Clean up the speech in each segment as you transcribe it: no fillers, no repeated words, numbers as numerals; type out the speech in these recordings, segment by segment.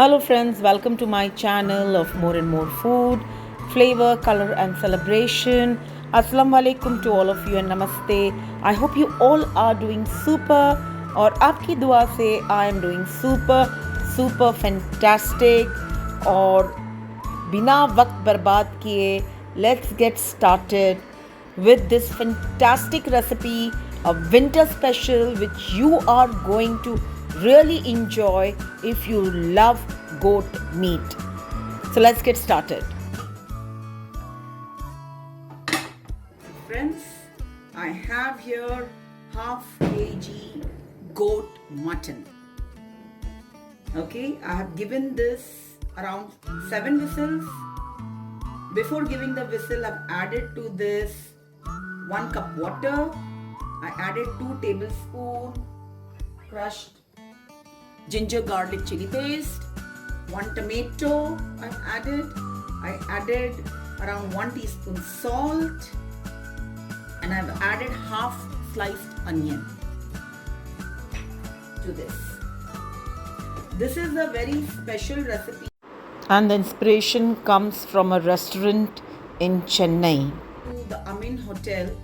Hello friends, welcome to my channel of more and more food, flavor, color and celebration. Assalamu alaikum to all of you and namaste. I hope you all are doing super और आपकी दुआ से I am doing super fantastic और बिना वक्त बर्बाद किए let's get started with this fantastic recipe, a winter special which you are going to really enjoy if you love goat meat. So let's get started. Friends, I have here half kg goat mutton. Okay, I have given this around 7 whistles. Before giving the whistle, I've added to this 1 cup water. I added 2 tablespoons crushed ginger garlic chili paste, 1 tomato I added around 1 teaspoon salt, and I've added half sliced onion to this. This is a very special recipe and the inspiration comes from a restaurant in Chennai. The Amin Hotel.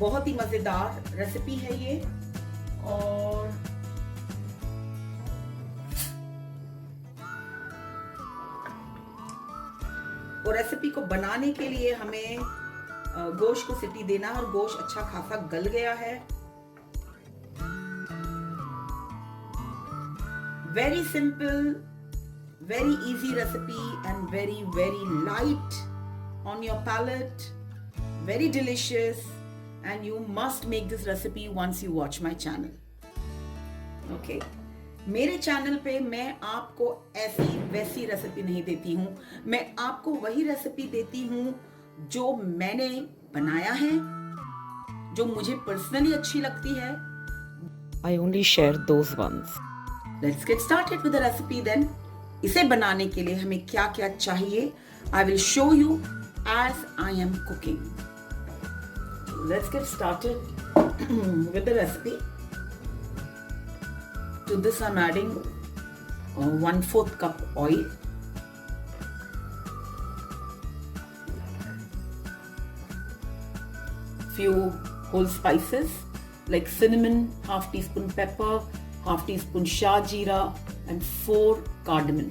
बहुत ही मजेदार recipe है ये और recipe को बनाने के लिए हमें गोश्त को सीटी देना और गोश्त अच्छा खासा गल गया है. Very simple, very easy recipe and very light on your palate, very delicious, and you must make this recipe once you watch my channel. Okay. मेरे चैनल पे मैं आपको ऐसी वैसी रेसिपी नहीं देती हूँ, मैं आपको वही रेसिपी देती हूँ जो मैंने बनाया है, जो मुझे पर्सनली अच्छी लगती है. I only share those ones. Let's get started with the recipe then. इसे बनाने के लिए हमें क्या क्या चाहिए I will show you as I am cooking. Let's get started with the recipe. To this I'm adding 1/4 cup oil, few whole spices like cinnamon, half teaspoon pepper, half teaspoon Shah Heera, and 4 cardamom.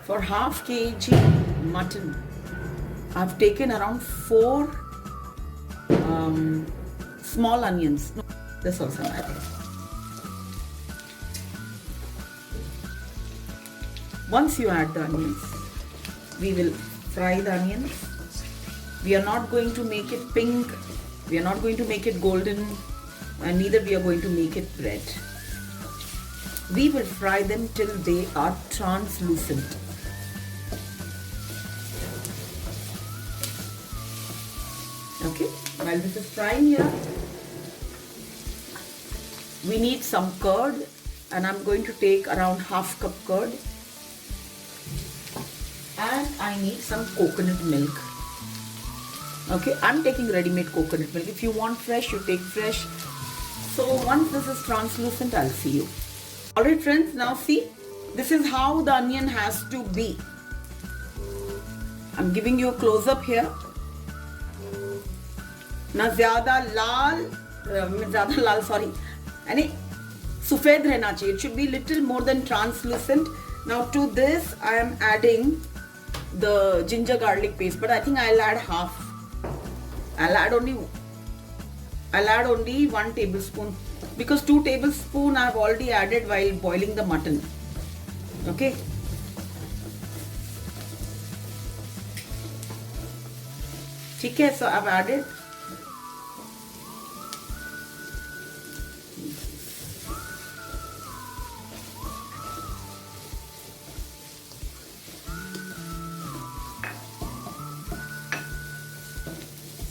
For half kg mutton, I've taken around 4 small onions. No, this also I'm adding. Once you add the onions, we will fry the onions. We are not going to make it pink, we are not going to make it golden, and neither we are going to make it red. We will fry them till they are translucent. Okay, while this is frying here, we need some curd, and I'm going to take around half cup curd, and I need some coconut milk. Okay, I'm taking ready-made coconut milk. If you want fresh, you take fresh. So once this is translucent, I'll see you. Alright friends, now see, this is how the onion has to be. I'm giving you a close-up here. ना ज़्यादा लाल sorry यानी सफ़ेद रहना चाहिए. It should be little more than translucent. Now to this I am adding the ginger garlic paste, but I think I'll add half. I'll add only 1 tablespoon because 2 tablespoons I've already added while boiling the mutton. Okay. ठीक है, so I've added.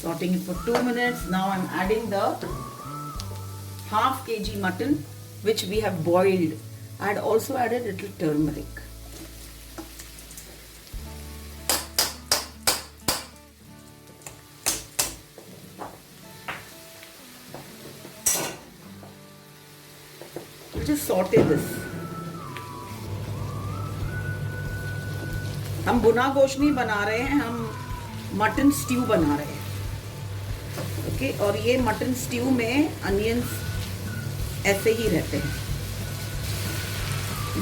Sauteing it for 2 minutes. Now I'm adding the half kg mutton which we have boiled. I had also added a little turmeric. just saute this. हम भुना गोश्त नहीं बना रहे हैं, हम मटन स्ट्यू बना रहे हैं. ओके, और ये मटन स्ट्यू में अनियंस ऐसे ही रहते हैं.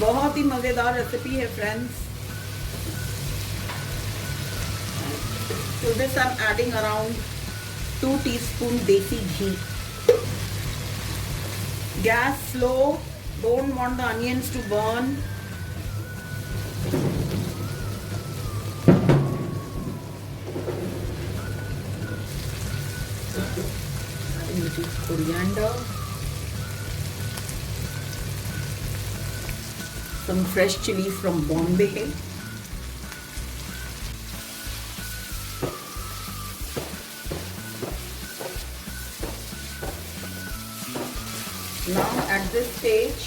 बहुत ही मज़ेदार रेसिपी है friends. To this I'm adding around 2 teaspoon desi ghee. Gas slow, don't want the onions to burn. Adding little coriander, some fresh chilies from Bombay. Now at this stage,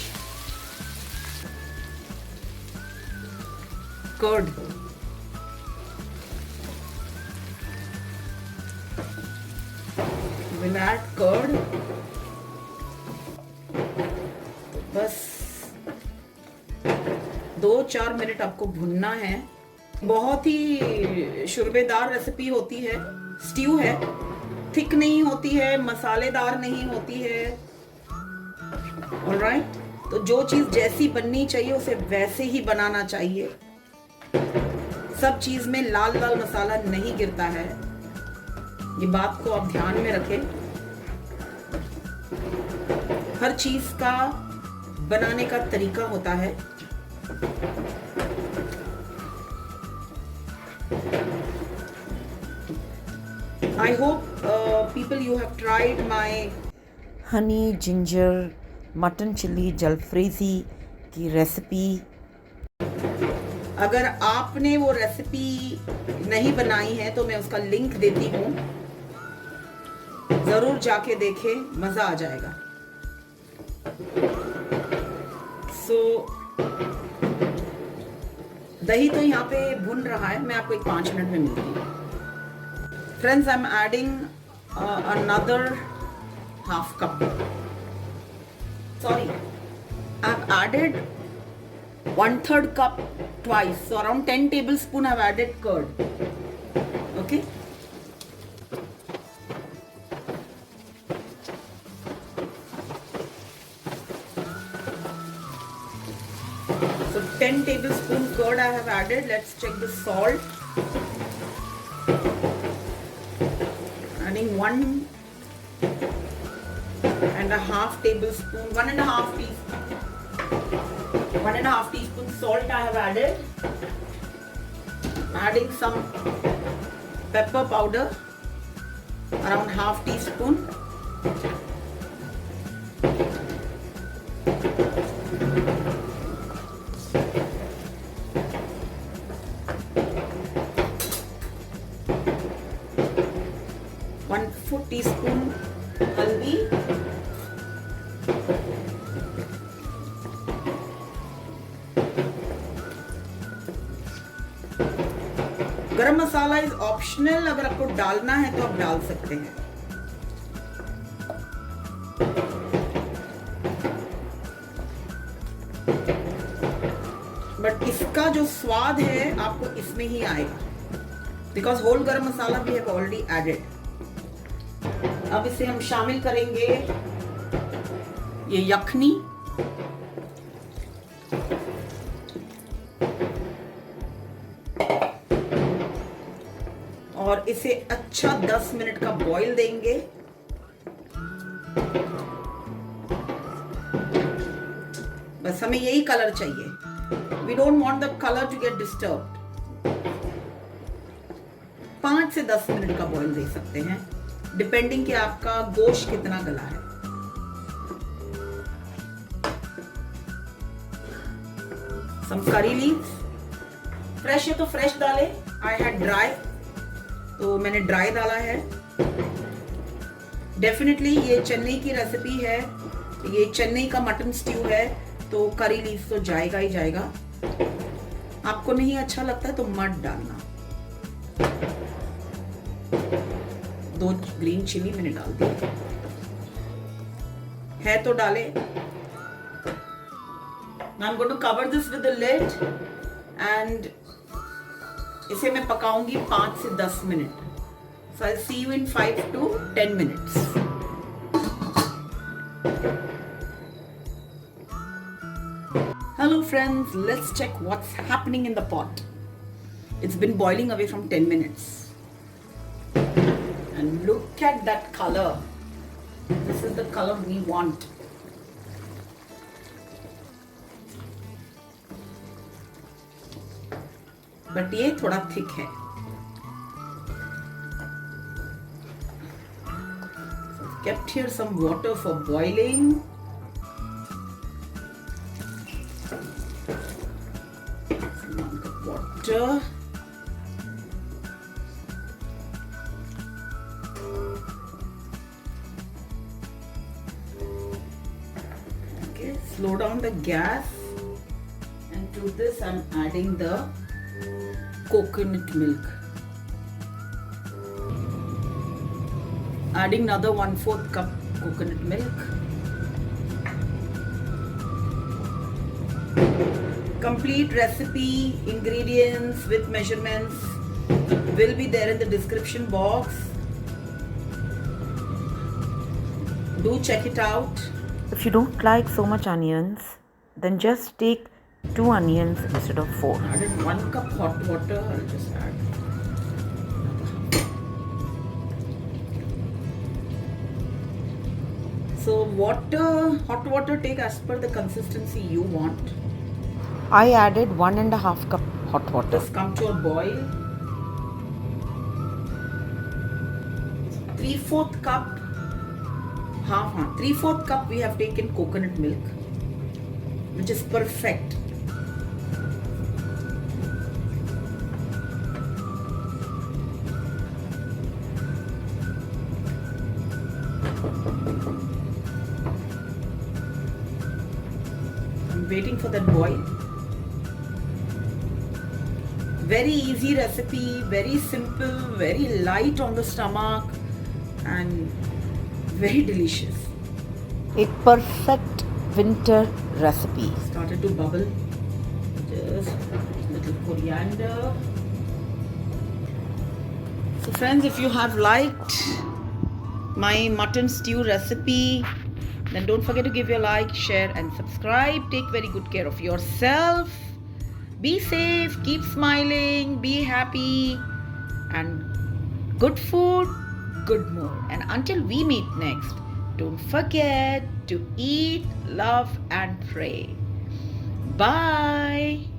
curd. We'll add curd. बस 2-4 minute आपको भुनना है. बहुत ही शुरबेदार recipe होती है, stew है, thick नहीं होती है, मसालेदार नहीं होती है. ऑलराइट, तो जो चीज़ जैसी बननी चाहिए उसे वैसे ही बनाना चाहिए. सब चीज़ में लाल लाल मसाला नहीं गिरता है, ये बात को आप ध्यान में रखें. हर चीज़ का बनाने का तरीका होता है. I hope people you have tried my honey ginger mutton chilli jalfrezi की रेसिपी. अगर आपने वो रेसिपी नहीं बनाई है तो मैं उसका लिंक देती हूँ, ज़रूर जाके देखें, मज़ा आ जाएगा. दही तो यहाँ पे भुन रहा है, मैं आपको 5 मिनट में मिलती हूँ. Friends, I am adding another half cup. Sorry, I've added 1/3 cup twice, so around 10 tablespoon I've added curd. Okay. So 10 tablespoon curd I have added. Let's check the salt. Adding 1.5 tablespoon, 1.5 teaspoon, 1.5 teaspoon salt I have added. Adding some pepper powder, around half teaspoon. One teaspoon haldi. गरम मसाला is optional, अगर आपको डालना है तो आप डाल सकते हैं. बट इसका जो स्वाद है आपको इसमें ही आएगा, बिकॉज होल गरम मसाला वी हैव ऑलरेडी एडेड. अब इसे हम शामिल करेंगे ये यखनी, और इसे अच्छा 10 मिनट का बॉईल देंगे. बस हमें यही कलर चाहिए. We don't want the colour to get disturbed. 5 से 10 मिनट का बॉईल दे सकते हैं, डिपेंडिंग कि आपका गोश्त कितना गला है. सम करी लीव्स, फ्रेश है तो फ्रेश डालें. आई हैड ड्राई, तो मैंने ड्राई डाला है. डेफिनेटली ये चेन्नई की रेसिपी है, ये चेन्नई का मटन स्ट्यू है, तो करी लीव्स तो जाएगा ही जाएगा. आपको नहीं अच्छा लगता है तो मत डालना. 2 ग्रीन चिली मैंने डाल दी है तो डालें. Now I'm going to cover this with the lid and इसे मैं पकाऊंगी 5 से 10 minute. So I'll see you in 5 to 10 minutes. Hello friends, let's check what's happening in the pot. It's been boiling away from 10 minutes. And look at that color. This is the color we want. But ये थोड़ा thick है. So I've kept here some water for boiling. Some water. Okay, slow down the gas. And to this I'm adding the coconut milk. Adding another 1/4 cup coconut milk. Complete recipe, ingredients with measurements will be there in the description box. Do check it out. If you don't like so much onions, then just take 2 onions instead of 4. I added 1 cup hot water. I'll just add. So hot water take as per the consistency you want. I added 1.5 cup hot water. Just come to a boil. 3/4 cup. 3/4 cup we have taken coconut milk, which is perfect. I'm waiting for that boil. Very easy recipe, very simple, very light on the stomach and very delicious. A perfect winter recipe. Started to bubble. Just little coriander. So friends, if you have liked my mutton stew recipe, then don't forget to give your like, share and subscribe. Take very good care of yourself. Be safe, keep smiling, be happy, and good food, good mood. And until we meet next, don't forget to eat, love and pray. Bye.